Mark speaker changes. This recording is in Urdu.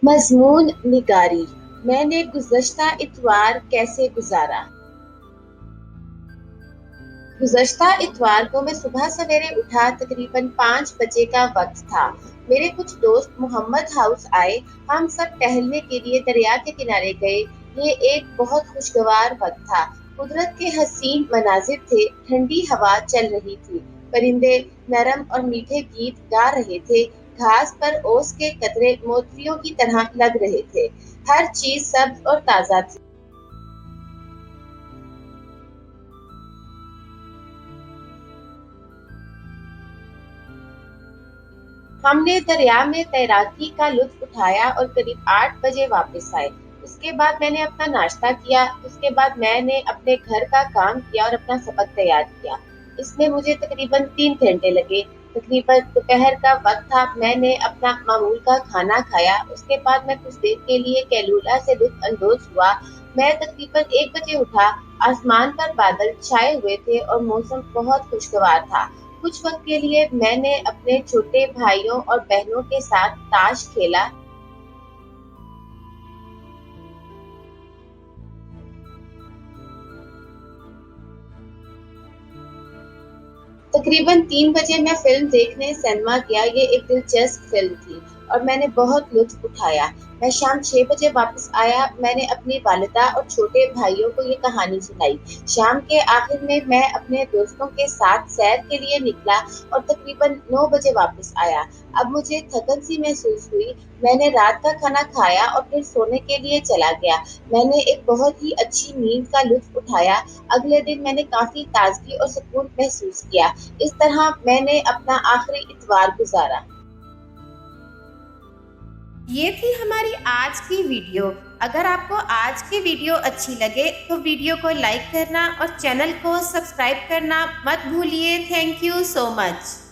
Speaker 1: مضمون نگاری: میں نے گزشتہ اتوار کیسے گزارا؟ گزشتہ اتوار کو میں صبح سویرے اٹھا، تقریباً 5 بجے کا وقت تھا۔ میرے کچھ دوست محمد ہاؤس آئے، ہم سب ٹہلنے کے لیے دریا کے کنارے گئے۔ یہ ایک بہت خوشگوار وقت تھا، قدرت کے حسین مناظر تھے، ٹھنڈی ہوا چل رہی تھی، پرندے نرم اور میٹھے گیت گا رہے تھے، گھاس پر اوس کے قطرے موتیوں کی طرح لگ رہے تھے، ہر چیز سبز اور تازہ تھی۔ ہم نے دریا میں تیراکی کا لطف اٹھایا اور قریب 8 بجے واپس آئے۔ اس کے بعد میں نے اپنا ناشتہ کیا، اس کے بعد میں نے اپنے گھر کا کام کیا اور اپنا سبق تیار کیا۔ اس میں مجھے تقریباً 3 گھنٹے لگے۔ تقریباً دوپہر کا وقت تھا، میں نے اپنا معمول کا کھانا کھایا۔ اس کے بعد میں کچھ دیر کے لیے کیلولا سے لطف اندوز ہوا۔ میں تقریباً 1 بجے اٹھا، آسمان پر بادل چھائے ہوئے تھے اور موسم بہت خوشگوار تھا۔ کچھ وقت کے لیے میں نے اپنے چھوٹے بھائیوں اور بہنوں کے ساتھ تاش کھیلا۔ تقریباً 3 بجے میں فلم دیکھنے سینما گیا۔ یہ ایک دلچسپ فلم تھی اور میں نے بہت لطف اٹھایا۔ میں شام 6 بجے واپس آیا۔ میں نے اپنی والدہ اور چھوٹے بھائیوں کو یہ کہانی سنائی۔ شام کے آخر میں اپنے دوستوں کے ساتھ سیر کے لیے نکلا اور تقریباً 9 بجے واپس آیا۔ اب مجھے تھکن سی محسوس ہوئی۔ میں نے رات کا کھانا کھایا اور پھر سونے کے لیے چلا گیا۔ میں نے ایک بہت ہی اچھی نیند کا لطف اٹھایا۔ اگلے دن میں نے کافی تازگی اور سکون محسوس کیا۔ اس طرح میں نے اپنا آخری اتوار گزارا۔
Speaker 2: یہ تھی ہماری آج کی ویڈیو۔ اگر آپ کو آج کی ویڈیو اچھی لگے تو ویڈیو کو لائک کرنا اور چینل کو سبسکرائب کرنا مت بھولیے۔ Thank you so much.